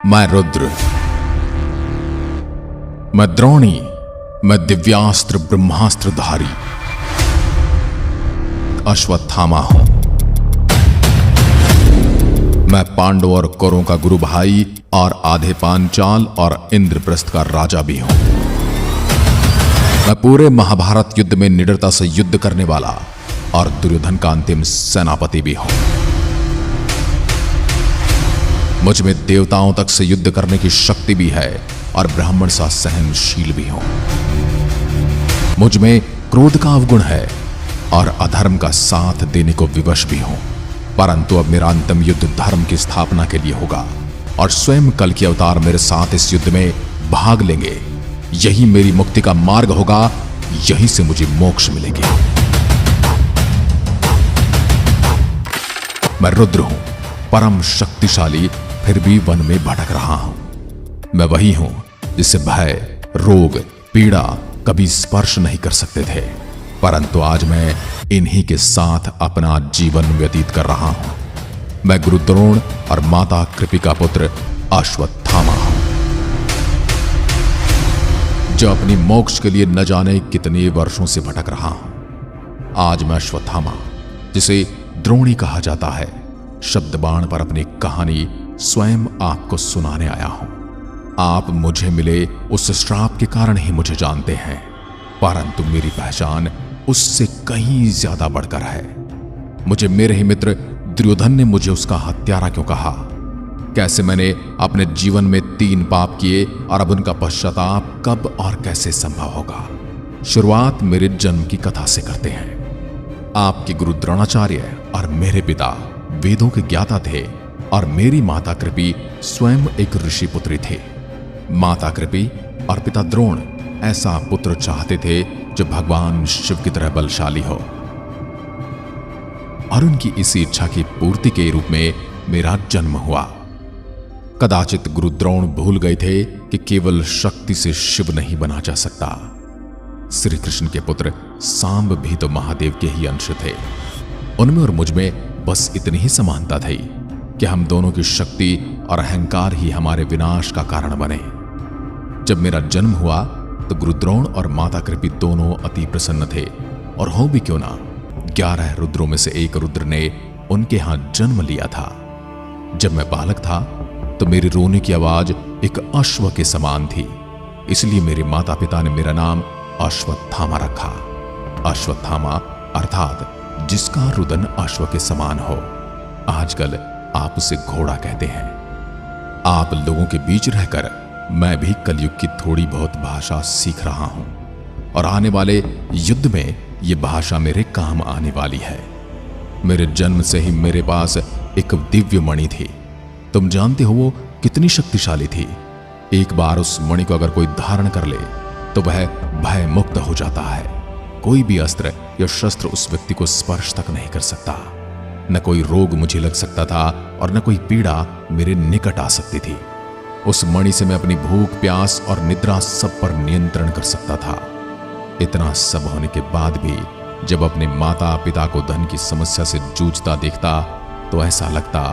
मैं रुद्र, मैं द्रोणी, मैं दिव्यास्त्र ब्रह्मास्त्रधारी अश्वत्थामा हूं। मैं पांडव और कौरवों का गुरु भाई और आधे पांचाल और इंद्रप्रस्थ का राजा भी हूं। मैं पूरे महाभारत युद्ध में निडरता से युद्ध करने वाला और दुर्योधन का अंतिम सेनापति भी हूं। मुझ में देवताओं तक से युद्ध करने की शक्ति भी है और ब्राह्मण सा सहनशील भी हूं। मुझ में क्रोध का अवगुण है और अधर्म का साथ देने को विवश भी हूं। परंतु अब मेरा अंतिम युद्ध धर्म की स्थापना के लिए होगा और स्वयं कल के अवतार मेरे साथ इस युद्ध में भाग लेंगे। यही मेरी मुक्ति का मार्ग होगा, यहीं से मुझे मोक्ष मिलेगी। मैं रुद्र हूं, परम शक्तिशाली, फिर भी वन में भटक रहा हूं। मैं वही हूं जिसे भय, रोग, पीड़ा कभी स्पर्श नहीं कर सकते थे, परंतु आज मैं इन्हीं के साथ अपना जीवन व्यतीत कर रहा हूं। मैं गुरु द्रोण और माता कृपि का पुत्र अश्वत्थामा हूं, जो अपनी मोक्ष के लिए न जाने कितने वर्षों से भटक रहा हूं। आज मैं अश्वत्थामा, जिसे द्रोणी कहा जाता है, शब्द बाण पर अपनी कहानी स्वयं आपको सुनाने आया हूं। आप मुझे मिले उस श्राप के कारण ही मुझे जानते हैं, परंतु मेरी पहचान उससे कहीं ज्यादा बढ़कर है। मुझे मेरे ही मित्र दुर्योधन ने मुझे उसका हत्यारा क्यों कहा? कैसे मैंने अपने जीवन में 3 पाप किए और अब उनका पश्चाताप कब और कैसे संभव होगा? शुरुआत मेरे जन्म की कथा से करते हैं। आपके गुरु द्रोणाचार्य और मेरे पिता वेदों के ज्ञाता थे और मेरी माता कृपि स्वयं एक ऋषि पुत्री थे। माता कृपि और पिता द्रोण ऐसा पुत्र चाहते थे जो भगवान शिव की तरह बलशाली हो, और उनकी इसी इच्छा की पूर्ति के रूप में मेरा जन्म हुआ। कदाचित गुरु द्रोण भूल गए थे कि केवल शक्ति से शिव नहीं बना जा सकता। श्री कृष्ण के पुत्र सांब भी तो महादेव के ही अंश थे। उनमें और मुझ में बस इतनी ही समानता थी कि हम दोनों की शक्ति और अहंकार ही हमारे विनाश का कारण बने। जब मेरा जन्म हुआ तो गुरु द्रोण और माता कृपि दोनों अति प्रसन्न थे, और हो भी क्यों ना, 11 रुद्रों में से एक रुद्र ने उनके यहां जन्म लिया था। जब मैं बालक था तो मेरे रोने की आवाज एक अश्व के समान थी, इसलिए मेरे माता पिता ने मेरा नाम अश्वत्थामा रखा। अश्वत्थामा अर्थात जिसका रुदन अश्व के समान हो। आजकल आप उसे घोड़ा कहते हैं। आप लोगों के बीच रहकर मैं भी कलयुग की थोड़ी बहुत भाषा सीख रहा हूं, और आने वाले युद्ध में यह भाषा मेरे काम आने वाली है। मेरे जन्म से ही मेरे पास एक दिव्य मणि थी। तुम जानते हो वो कितनी शक्तिशाली थी। एक बार उस मणि को अगर कोई धारण कर ले तो वह भय मुक्त हो जाता है। कोई भी अस्त्र या शस्त्र उस व्यक्ति को स्पर्श तक नहीं कर सकता। न कोई रोग मुझे लग सकता था और न कोई पीड़ा मेरे निकट आ सकती थी। उस मणि से मैं अपनी भूख, प्यास और निद्रा सब पर नियंत्रण कर सकता था। इतना सब होने के बाद भी जब अपने माता पिता को धन की समस्या से जूझता देखता तो ऐसा लगता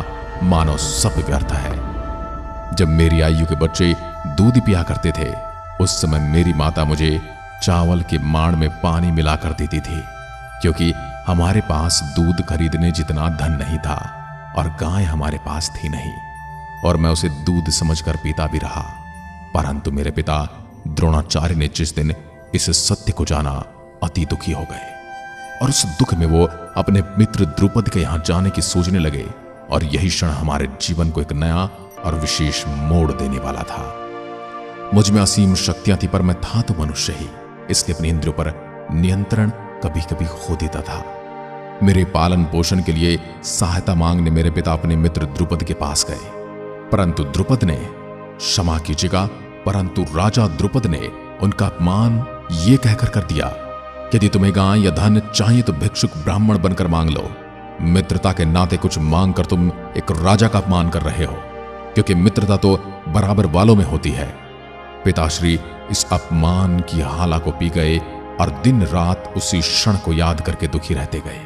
मानो सब व्यर्थ है। जब मेरी आयु के बच्चे दूध पिया करते थे, उस समय मेरी माता मुझे चावल के माण में पानी मिला कर देती थी, क्योंकि हमारे पास दूध खरीदने जितना धन नहीं था और गाय हमारे पास थी नहीं, और मैं उसे दूध समझकर पीता भी रहा। परंतु मेरे पिता द्रोणाचार्य ने जिस दिन इस सत्य को जाना, अति दुखी हो गए, और उस दुख में वो अपने मित्र द्रुपद के यहां जाने की सोचने लगे, और यही क्षण हमारे जीवन को एक नया और विशेष मोड़ देने वाला था। मुझ में असीम शक्तियां थी, पर मैं था तो मनुष्य ही, इसलिए अपने इंद्रियों पर नियंत्रण कभी कभी खो देता था। मेरे पालन पोषण के लिए सहायता मांगने मेरे पिता अपने मित्र द्रुपद के पास गए, परंतु द्रुपद ने, क्षमा कीजिएगा, परंतु राजा द्रुपद ने उनका अपमान ये कहकर कर दिया, यदि तुम्हें गाय या धन चाहिए तो भिक्षुक ब्राह्मण बनकर मांग लो। मित्रता के नाते कुछ मांग कर तुम एक राजा का अपमान कर रहे हो, क्योंकि मित्रता तो बराबर वालों में होती है। पिताश्री इस अपमान की हाला को पी गए और दिन रात उसी क्षण को याद करके दुखी रहते गए।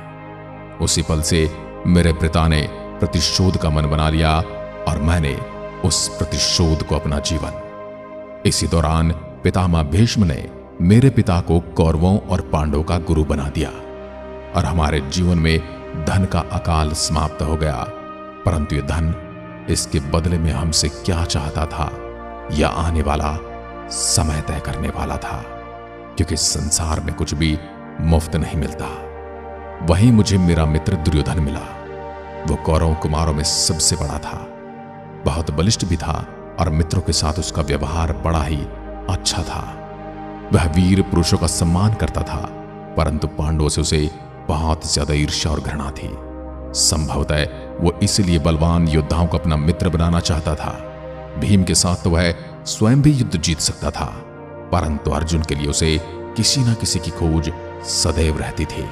उसी पल से मेरे पिता ने प्रतिशोध का मन बना लिया और मैंने उस प्रतिशोध को अपना जीवन। इसी दौरान पितामह भीष्म ने मेरे पिता को कौरवों और पांडवों का गुरु बना दिया और हमारे जीवन में धन का अकाल समाप्त हो गया। परंतु यह धन इसके बदले में हमसे क्या चाहता था, यह आने वाला समय तय करने वाला था, क्योंकि संसार में कुछ भी मुफ्त नहीं मिलता। वहीं मुझे मेरा मित्र दुर्योधन मिला। वो कौरव कुमारों में सबसे बड़ा था, बहुत बलिष्ठ भी था और मित्रों के साथ उसका व्यवहार बड़ा ही अच्छा था। वह वीर पुरुषों का सम्मान करता था, परंतु पांडवों से उसे बहुत ज्यादा ईर्ष्या और घृणा थी। संभवतः वो इसलिए बलवान योद्धाओं को अपना मित्र बनाना चाहता था। भीम के साथ तो वह स्वयं भी युद्ध जीत सकता था, परंतु अर्जुन के लिए उसे किसी न किसी की खोज सदैव रहती थी,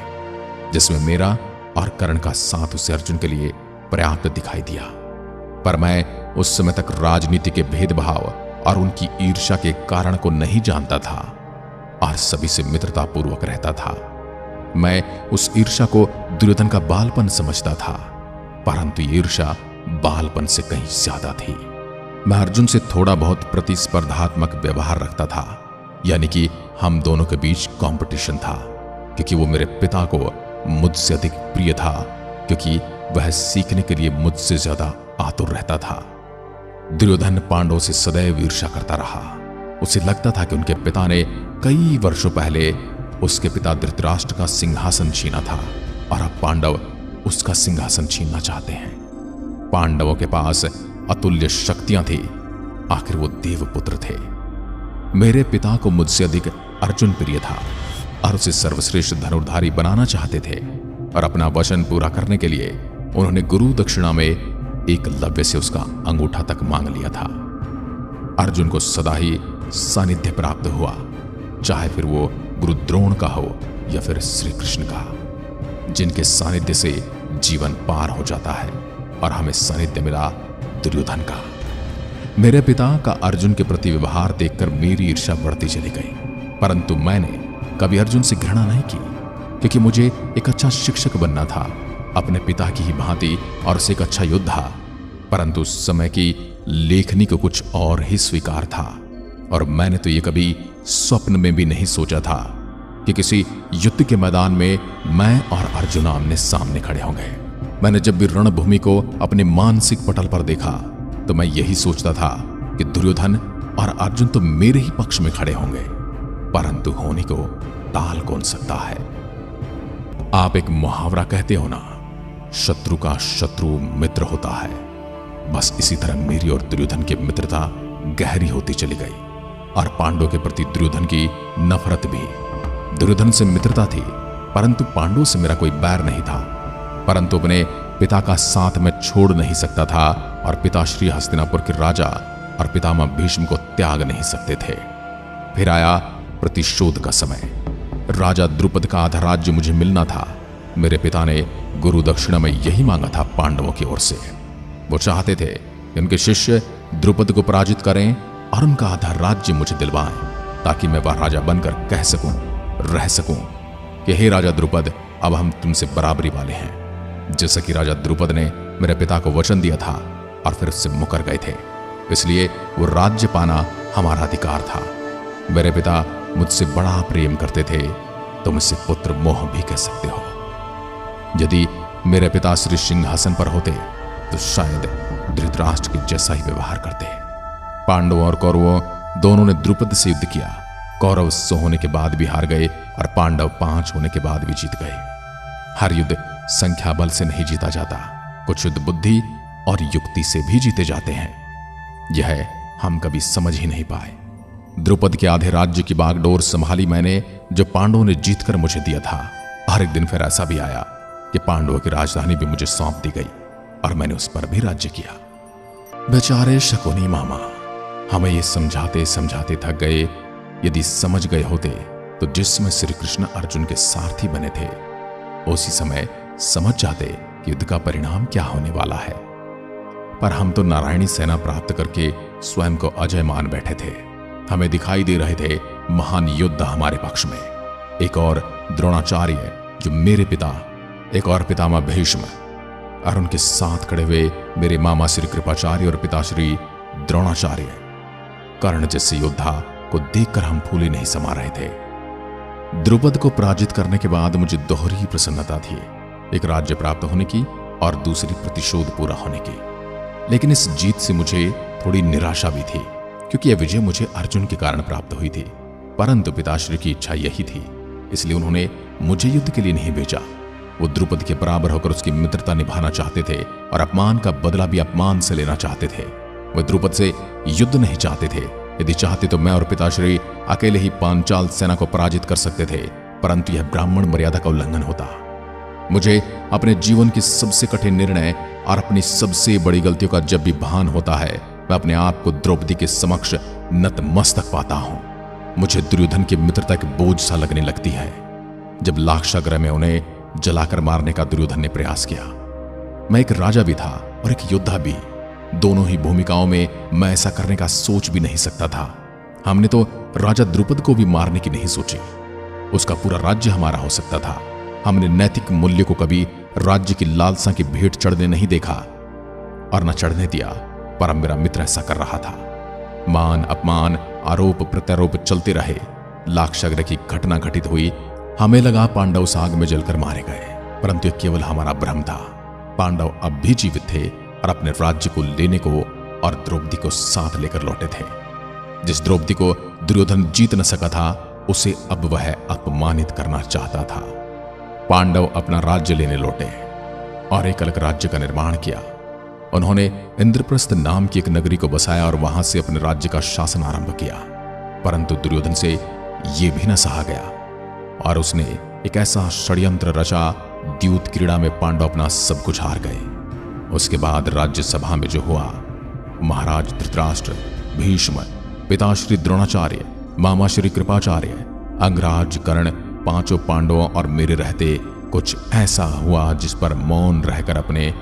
जिसमें मेरा और कर्ण का साथ उसे अर्जुन के लिए पर्याप्त दिखाई दिया। पर मैं उस समय तक राजनीति के भेदभाव और उनकी ईर्ष्या के कारण को नहीं जानता था और सभी से मित्रतापूर्वक रहता था। मैं उस ईर्ष्या को दुर्योधन का बालपन समझता था, परंतु ईर्ष्या बालपन से कहीं ज्यादा थी। मैं अर्जुन से थोड़ा बहुत प्रतिस्पर्धात्मक व्यवहार रखता था, यानी कि हम दोनों के बीच कंपटीशन था, क्योंकि वो मेरे पिता को मुझसे अधिक प्रिय था, क्योंकि वह सीखने के लिए मुझसे ज्यादा आतुर रहता था। दुर्योधन पांडवों से सदैव ईर्ष्या करता रहा। उसे लगता था कि उनके पिता ने कई वर्षों पहले उसके पिता धृतराष्ट्र का सिंहासन छीना था और अब पांडव उसका सिंहासन छीनना चाहते हैं। पांडवों के पास अतुल्य शक्तियां थी, आखिर वो देवपुत्र थे। मेरे पिता को मुझसे अधिक अर्जुन प्रिय था और उसे सर्वश्रेष्ठ धनुर्धारी बनाना चाहते थे, और अपना वचन पूरा करने के लिए उन्होंने गुरु दक्षिणा में एकलव्य से उसका अंगूठा तक मांग लिया था। अर्जुन को सदा ही सानिध्य प्राप्त हुआ, चाहे फिर वो गुरु द्रोण का हो या फिर श्री कृष्ण का, जिनके सानिध्य से जीवन पार हो जाता है, और हमें सानिध्य मिला दुर्योधन का। मेरे पिता का अर्जुन के प्रति व्यवहार देखकर मेरी ईर्ष्या बढ़ती चली गई, परंतु मैंने कभी अर्जुन से घृणा नहीं की, क्योंकि मुझे एक अच्छा शिक्षक बनना था, अपने पिता की ही भांति, और उसे एक अच्छा योद्धा। परंतु उस समय की लेखनी को कुछ और ही स्वीकार था, और मैंने तो ये कभी स्वप्न में भी नहीं सोचा था कि किसी युद्ध के मैदान में मैं और अर्जुन आमने सामने खड़े होंगे। मैंने जब भी रणभूमि को अपने मानसिक पटल पर देखा तो मैं यही सोचता था कि दुर्योधन और अर्जुन तो मेरे ही पक्ष में खड़े होंगे, परंतु होने को टाल कौन सकता है। आप एक मुहावरा कहते हो ना, शत्रु का शत्रु मित्र होता है। बस इसी तरह मेरी और दुर्योधन की मित्रता गहरी होती चली गई, और पांडवों के प्रति दुर्योधन की नफरत भी। दुर्योधन से मित्रता थी, परंतु पांडवों से मेरा कोई बैर नहीं था। परंतु अपने पिता का साथ मैं छोड़ नहीं सकता था, और पिता श्री हस्तिनापुर के राजा और पितामह भीष्म को त्याग नहीं सकते थे। फिर आया प्रतिशोध का समय। राजा द्रुपद का आधा राज्य मुझे मिलना था। मेरे पिता ने गुरु दक्षिणा में यही मांगा था पांडवों की ओर से। वो चाहते थे कि उनके शिष्य द्रुपद को पराजित करें और उनका आधा राज्य मुझे दिलवाएं, ताकि मैं वह राजा बनकर कह सकूं, रह सकूं कि हे राजा द्रुपद, अब हम तुमसे बराबरी वाले हैं। जैसा कि राजा द्रुपद ने मेरे पिता को वचन दिया था और फिर उससे मुकर गए थे, इसलिए वो राज्य पाना हमारा अधिकार था। मेरे पिता मुझसे बड़ा प्रेम करते थे, तुम इसे पुत्र मोह भी कह सकते हो। यदि मेरे पिता श्री सिंहासन पर होते तो शायद धृतराष्ट्र के जैसा ही व्यवहार करते। पांडवों और कौरवों दोनों ने द्रुपद से युद्ध किया। कौरव 100 होने के बाद भी हार गए और पांडव 5 होने के बाद भी जीत गए। हर युद्ध संख्या बल से नहीं जीता जाता, कुछ युद्ध बुद्धि और युक्ति से भी जीते जाते हैं। यह हम कभी समझ ही नहीं पाए। द्रुपद के आधे राज्य की बागडोर संभाली मैंने, जो पांडवों ने जीतकर मुझे दिया था। और एक दिन फिर ऐसा भी आया कि पांडवों की राजधानी भी मुझे सौंप दी गई और मैंने उस पर भी राज्य किया। बेचारे शकुनी मामा हमें ये समझाते समझाते थक गए। यदि समझ गए होते तो जिस समय श्री कृष्ण अर्जुन के सारथी बने थे, उसी समय समझ जाते कि युद्ध का परिणाम क्या होने वाला है। पर हम तो नारायणी सेना प्राप्त करके स्वयं को अजय मान बैठे थे। हमें दिखाई दे रहे थे महान योद्धा हमारे पक्ष में, एक और द्रोणाचार्य जो मेरे पिता, एक और पितामह भीष्म, और उनके साथ खड़े हुए मेरे मामा श्री कृपाचार्य और पिताश्री द्रोणाचार्य, कर्ण जैसे योद्धा को देखकर हम फूले नहीं समा रहे थे। द्रुपद को पराजित करने के बाद मुझे दोहरी प्रसन्नता थी, एक राज्य प्राप्त होने की और दूसरी प्रतिशोध पूरा होने की। लेकिन इस जीत से मुझे थोड़ी निराशा भी थी, क्योंकि यह विजय मुझे अर्जुन के कारण प्राप्त हुई थी। परंतु पिताश्री की इच्छा यही थी, इसलिए उन्होंने मुझे युद्ध के लिए नहीं भेजा। वो द्रुपद के बराबर होकर उसकी मित्रता निभाना चाहते थे और अपमान का बदला भी अपमान से लेना चाहते थे। वे द्रुपद से युद्ध नहीं चाहते थे। यदि चाहते तो मैं और पिताश्री अकेले ही पांचाल सेना को पराजित कर सकते थे, परंतु यह ब्राह्मण मर्यादा का उल्लंघन होता। मुझे अपने जीवन की सबसे कठिन निर्णय और अपनी सबसे बड़ी गलतियों का जब भी भान होता है, मैं अपने आप को द्रौपदी के समक्ष नतमस्तक पाता हूं। मुझे दुर्योधन की मित्रता के बोझ सा लगने लगती है। जब लाक्षागृह में उन्हें जलाकर मारने का दुर्योधन ने प्रयास किया, मैं एक राजा भी था और एक योद्धा भी। दोनों ही भूमिकाओं में मैं ऐसा करने का सोच भी नहीं सकता था। हमने तो राजा द्रुपद को भी मारने की नहीं सोची। उसका पूरा राज्य हमारा हो सकता था। हमने नैतिक मूल्य को कभी राज्य की लालसा की भेंट चढ़ने नहीं देखा और न चढ़ने दिया, पर मेरा मित्र ऐसा कर रहा था। मान अपमान, आरोप प्रत्यारोप चलते रहे। लाक्षागृह की घटना घटित हुई। हमें लगा पांडव साग में जलकर मारे गए, परंतु यह केवल हमारा भ्रम था। पांडव अब भी जीवित थे और अपने राज्य को लेने को और द्रौपदी को साथ लेकर लौटे थे। जिस द्रौपदी को दुर्योधन जीत न सका था, उसे अब वह अपमानित करना चाहता था। पांडव अपना राज्य लेने लौटे और एक अलग राज्य का निर्माण किया। उन्होंने इंद्रप्रस्थ नाम की एक नगरी को बसाया और वहां से अपने राज्य का शासन आरंभ किया। परंतु दुर्योधन से यह भी न सहा गया और उसने एक ऐसा षड्यंत्र रचा, द्यूत क्रीड़ा में पांडव अपना सब कुछ हार गए। उसके बाद राज्यसभा में जो हुआ, महाराज धृतराष्ट्र, भीष्म, पिताश्री द्रोणाचार्य, मामा श्री कृपाचार्य, अंगराज, कर्ण, पांचों पांडवों और मेरे रहते कुछ ऐसा हुआ जिस पर मौन रहकर अपने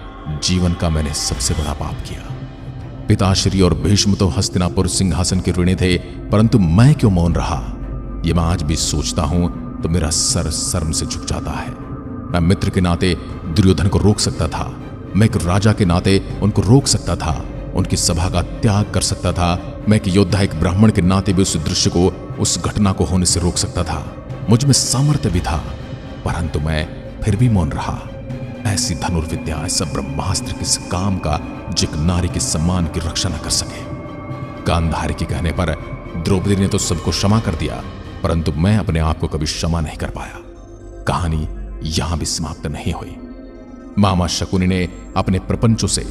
जीवन का मैंने सबसे बड़ा पाप किया। पिताश्री और भीष्म तो हस्तिनापुर सिंहासन के ऋणी थे, परंतु मैं क्यों मौन रहा? ये मैं आज भी सोचता हूं तो मेरा सर शर्म से झुक जाता है। मैं मित्र के नाते दुर्योधन को रोक सकता था। मैं एक राजा के नाते उनको रोक सकता था, उनकी सभा का त्याग कर सकता था। मैं एक योद्धा, एक ब्राह्मण के नाते भी उस दृश्य को, उस घटना को होने से रोक सकता था। मुझ में सामर्थ्य भी था, परंतु मैं फिर भी मौन रहा। ऐसी धनुर्विद्या, ऐसा ब्रह्मास्त्र किस काम का जो एक नारी के सम्मान की रक्षा न कर सके? गांधारी के कहने पर द्रौपदी ने तो सबको क्षमा कर दिया, परंतु मैं अपने आप को कभी क्षमा नहीं कर पाया। कहानी यहां भी समाप्त नहीं हुई। मामा शकुनी ने अपने प्रपंचों से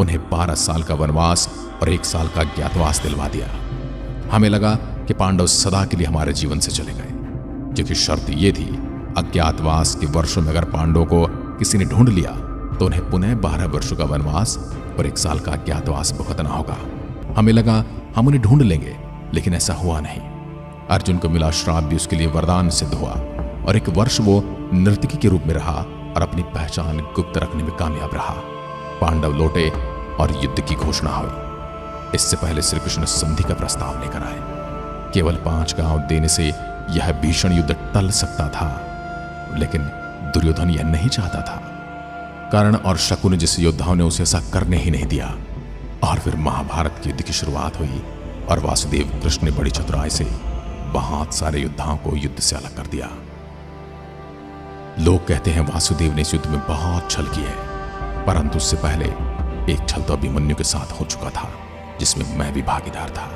उन्हें 12 साल का वनवास और 1 साल का ज्ञातवास दिलवा दिया। हमें लगा कि पांडव सदा के लिए हमारे जीवन से चले गए, क्योंकि शर्त यह थी, अज्ञातवास के वर्षों में अगर पांडवों को किसी ने ढूंढ लिया तो उन्हें पुनः 12 वर्षों का वनवास और 1 साल का अज्ञातवास भुगतना होगा। हमें लगा हम उन्हें ढूंढ लेंगे, लेकिन ऐसा हुआ नहीं। अर्जुन को मिला श्राप भी उसके लिए वरदान सिद्ध हुआ और 1 वर्ष वो नर्तकी के रूप में रहा और अपनी पहचान गुप्त रखने में कामयाब रहा। पांडव लौटे और युद्ध की घोषणा हुई। इससे पहले श्री कृष्ण संधि का प्रस्ताव लेकर आए। केवल 5 गांव देने से यह भीषण युद्ध टल सकता था, लेकिन दुर्योधन यह नहीं चाहता था। कर्ण और शकुनि जैसे योद्धाओं ने उसे ऐसा करने ही नहीं दिया। और फिर महाभारत के युद्ध की शुरुआत हुई और वासुदेव कृष्ण ने बड़ी चतुराई से बहुत सारे योद्धाओं को युद्ध से अलग कर दिया। लोग कहते हैं वासुदेव ने इस युद्ध में बहुत छल की है, परंतु उससे पहले एक छल तो अभिमन्यु के साथ हो चुका था, जिसमें मैं भी भागीदार था।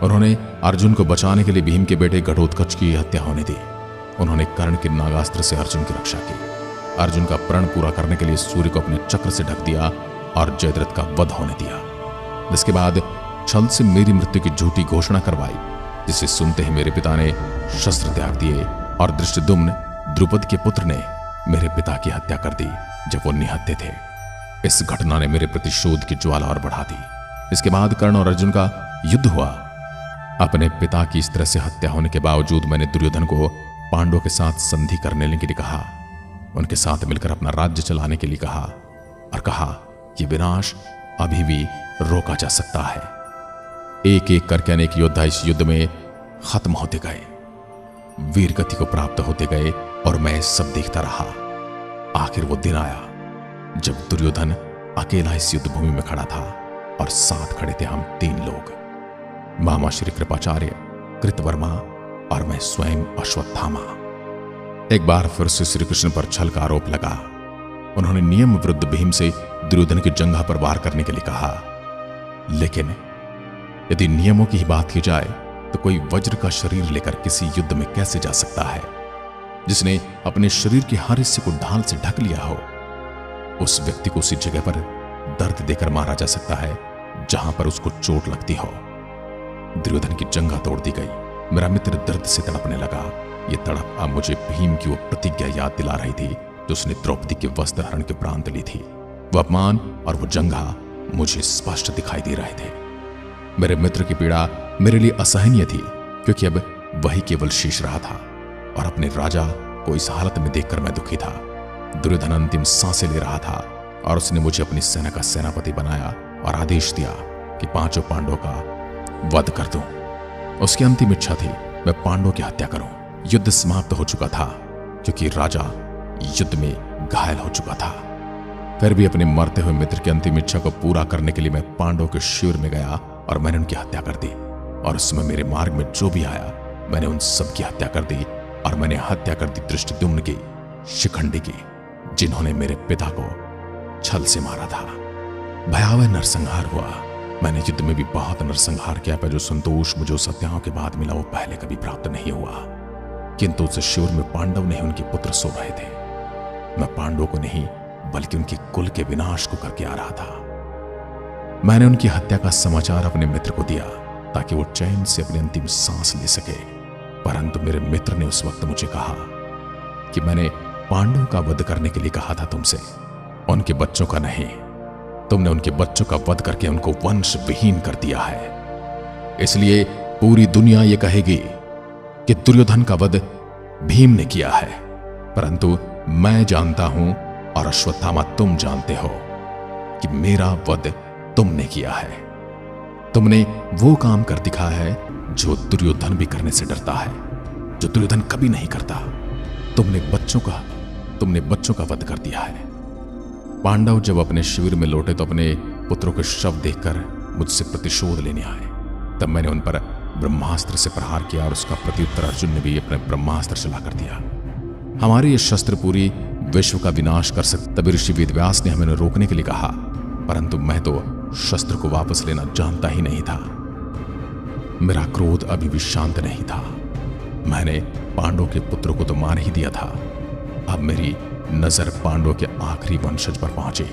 उन्होंने अर्जुन को बचाने के लिए भीम के बेटे घटोत्कच की हत्या होने दी। उन्होंने कर्ण के नागास्त्र से अर्जुन की रक्षा की। अर्जुन का प्रण पूरा करने के लिए सूर्य को अपने चक्र से ढक दिया और जयद्रथ का वध होने दिया। जिसके बाद छल से मेरी मृत्यु की झूठी घोषणा करवाई, जिसे सुनते ही मेरे पिता ने शस्त्र त्याग दिए और धृष्टद्युम्न द्रुपद के पुत्र ने मेरे पिता की हत्या कर दी जब वो निहत्थे थे। इस घटना ने मेरे प्रतिशोध की ज्वाला और बढ़ा दी। इसके बाद कर्ण और अर्जुन का युद्ध हुआ। अपने पिता की इस तरह से हत्या होने के बावजूद मैंने दुर्योधन को पांडवों के साथ संधि करने के लिए कहा, उनके साथ मिलकर अपना राज्य चलाने के लिए कहा और कहा कि विनाश अभी भी रोका जा सकता है। एक एक करके अनेक योद्धा इस युद्ध में खत्म होते गए, वीर गति को प्राप्त होते गए और मैं सब देखता रहा। आखिर वो दिन आया जब दुर्योधन अकेला इस युद्ध भूमि में खड़ा था और साथ खड़े थे हम 3 लोग, मामा श्री कृपाचार्य, कृतवर्मा और मैं स्वयं अश्वत्थामा। एक बार फिर से श्री कृष्ण पर छल का आरोप लगा। उन्होंने नियम विरुद्ध भीम से दुर्योधन की जंघा पर वार करने के लिए कहा, लेकिन यदि नियमों की ही बात की जाए तो कोई वज्र का शरीर लेकर किसी युद्ध में कैसे जा सकता है? जिसने अपने शरीर के हर हिस्से को ढाल से ढक लिया हो, उस व्यक्ति को उसी जगह पर दर्द देकर मारा जा सकता है जहां पर उसको चोट लगती हो। दुर्योधन की जंघा तोड़ दी गई। मेरा मित्र दर्द से तड़पने लगा। यह तड़प अब मुझे भीम की वो प्रतिज्ञा याद दिला रही थी जो उसने द्रौपदी के वस्त्र हरण के उपरांत ली थी। वो अपमान और वो जंघा मुझे स्पष्ट दिखाई दे रहे थे। मेरे मित्र की पीड़ा मेरे लिए असहनीय थी, क्योंकि अब वही केवल शेष रहा था और अपने राजा को इस हालत में देखकर मैं दुखी था। दुर्योधन अंतिम सांसें ले रहा था और उसने मुझे अपनी सेना का सेनापति बनाया और आदेश दिया कि 5 पांडवों का वध कर दूं। उसकी अंतिम इच्छा थी मैं पांडवों की हत्या करूं। युद्ध समाप्त हो चुका था क्योंकि राजा युद्ध में घायल हो चुका था। फिर भी अपने मरते हुए मित्र की अंतिम इच्छा को पूरा करने के लिए मैं पांडवों के शिविर में गया और मैंने उनकी हत्या कर दी। और उस समय मेरे मार्ग में जो भी आया मैंने उन सब की हत्या कर दी। और मैंने हत्या कर दी धृष्टद्युम्न की, शिखंडी की, जिन्होंने मेरे पिता को छल से मारा था। भयावह नरसंहार हुआ। मैंने युद्ध में भी बहुत नरसंहार किया, पर जो संतोष मुझे उस हत्याओं के बाद मिला वो पहले कभी प्राप्त नहीं हुआ। किंतु उस शिविर में पांडव नहीं उनके पुत्र सो रहे थे। मैं पांडवों को नहीं बल्कि उनके कुल के विनाश को करके आ रहा था। मैंने उनकी हत्या का समाचार अपने मित्र को दिया ताकि वो चैन से अपनी अंतिम सांस ले सके। परंतु मेरे मित्र ने उस वक्त मुझे कहा कि मैंने पांडवों का वध करने के लिए कहा था तुमसे, उनके बच्चों का नहीं। तुमने उनके बच्चों का वध करके उनको वंश विहीन कर दिया है। इसलिए पूरी दुनिया यह कहेगी कि दुर्योधन का वध भीम ने किया है। परंतु मैं जानता हूं और अश्वत्थामा तुम जानते हो कि मेरा वध तुमने किया है। तुमने वो काम कर दिखाया है जो दुर्योधन भी करने से डरता है, जो दुर्योधन कभी नहीं करता। तुमने बच्चों का वध कर दिया है। पांडव जब अपने शिविर में लौटे तो अपने पुत्रों के शव देखकर मुझसे प्रतिशोध लेने आए। तब मैंने उन पर ब्रह्मास्त्र से प्रहार किया और उसका प्रत्युत्तर अर्जुन ने भी अपने ब्रह्मास्त्र चला कर दिया। हमारे ये शस्त्र पूरी विश्व का विनाश कर सकते। तभी ऋषि वेदव्यास ने हमें रोकने के लिए कहा, परंतु मैं तो शस्त्र को वापस लेना जानता ही नहीं था। मेरा क्रोध अभी भी शांत नहीं था। मैंने पांडवों के पुत्रों को तो मार ही दिया था। अब मेरी नजर पांडवों के आखिरी वंशज पर पहुंची।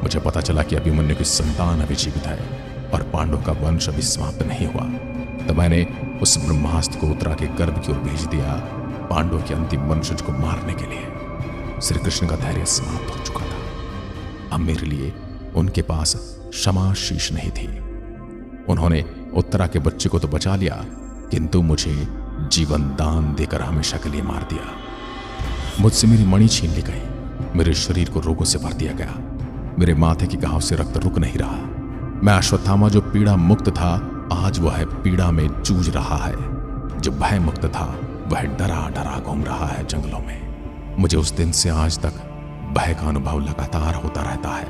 मुझे पता चला कि अभिमन्यु की संतान अभी जीवित है और पांडवों का वंश अभी समाप्त नहीं हुआ। तो मैंने उस ब्रह्मास्त्र को उत्तरा के गर्भ की ओर भेज दिया, पांडवों के अंतिम वंशज को मारने के लिए। श्री कृष्ण का धैर्य समाप्त हो चुका था। अब मेरे लिए उनके पास क्षमा शीश नहीं थी। उन्होंने उत्तरा के बच्चे को तो बचा लिया, किंतु मुझे जीवन दान देकर हमेशा के लिए मार दिया। मुझसे मेरी मणि छीन ली गई। मेरे शरीर को रोगों से भर दिया गया। मेरे माथे के घाव से रक्त रुक नहीं रहा। मैं अश्वत्थामा जो पीड़ा मुक्त था, आज वह पीड़ा में जूझ रहा है। जो भय मुक्त था वह डरा डरा घूम रहा है जंगलों में। मुझे उस दिन से आज तक भय का अनुभव लगातार होता रहता है।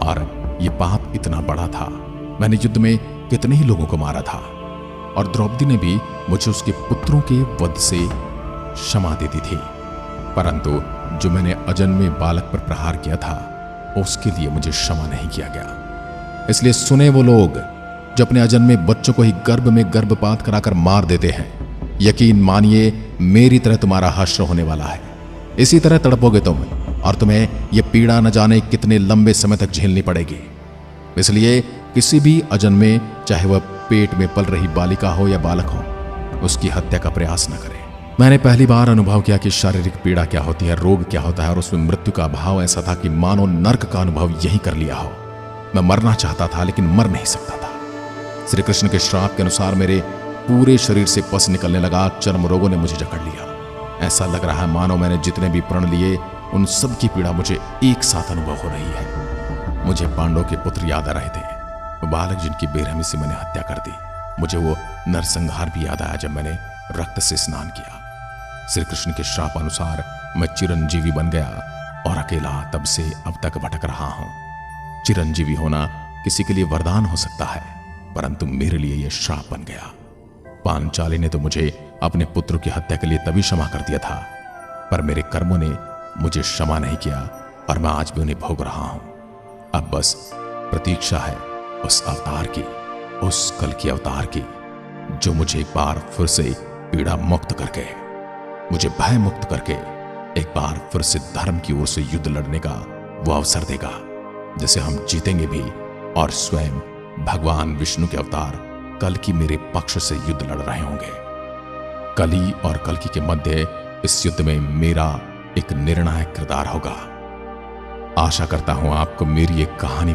और यह पाप इतना बड़ा था। मैंने युद्ध में कितने ही लोगों को मारा था और द्रौपदी ने भी मुझे उसके पुत्रों के वध से क्षमा दे दी थी। परंतु जो मैंने अजन्मे बालक पर प्रहार किया था, उसके लिए मुझे क्षमा नहीं किया गया। इसलिए सुने वो लोग जो अपने अजन्मे बच्चों को ही गर्भ में गर्भपात कराकर मार देते हैं, यकीन मानिए मेरी तरह तुम्हारा हश्र होने वाला है। इसी तरह तड़पोगे तुम और तुम्हें यह पीड़ा न जाने कितने लंबे समय तक झेलनी पड़ेगी। इसलिए किसी भी अजन्मे, चाहे वह पेट में पल रही बालिका हो या बालक हो, उसकी हत्या का प्रयास न करें। मैंने पहली बार अनुभव किया कि शारीरिक पीड़ा क्या होती है, रोग क्या होता है, और उसमें मृत्यु का अभाव ऐसा था कि मानो नर्क का अनुभव यही कर लिया हो। मैं मरना चाहता था लेकिन मर नहीं सकता था। श्री कृष्ण के श्राप के अनुसार मेरे पूरे शरीर से पस निकलने लगा। चर्म रोगों ने मुझे जकड़ लिया। ऐसा लग रहा है मानो मैंने जितने भी प्रण लिए उन सब की पीड़ा मुझे एक साथ अनुभव हो रही है। मुझे पांडवों के पुत्र याद आ रहे थे, वो बालक जिनकी बेरहमी से मैंने हत्या कर दी। मुझे वो नरसंहार भी याद आया जब मैंने रक्त से स्नान किया। श्री कृष्ण के श्राप अनुसार मैं चिरंजीवी बन गया और अकेला तब से अब तक भटक रहा हूं। चिरंजीवी होना किसी के लिए वरदान हो सकता है, परंतु मेरे लिए यह श्राप बन गया। पांचाली ने तो मुझे अपने पुत्र की हत्या के लिए तभी क्षमा कर दिया था, पर मेरे कर्मों ने मुझे क्षमा नहीं किया और मैं आज भी उन्हें भोग रहा हूं। अब बस प्रतीक्षा है उस अवतार की, उस कल की अवतार की, जो मुझे एक बार फिर से पीड़ा मुक्त करके, मुझे भय मुक्त करके एक बार फिर से धर्म की ओर से युद्ध लड़ने का वो अवसर देगा, जिसे हम जीतेंगे भी और स्वयं भगवान विष्णु के अवतार कल की मेरे पक्ष से युद्ध लड़ रहे होंगे। कली और कल्कि के मध्य इस युद्ध में मेरा एक निर्णायक किरदार होगा। आशा करता हूं आपको मेरी एक कहानी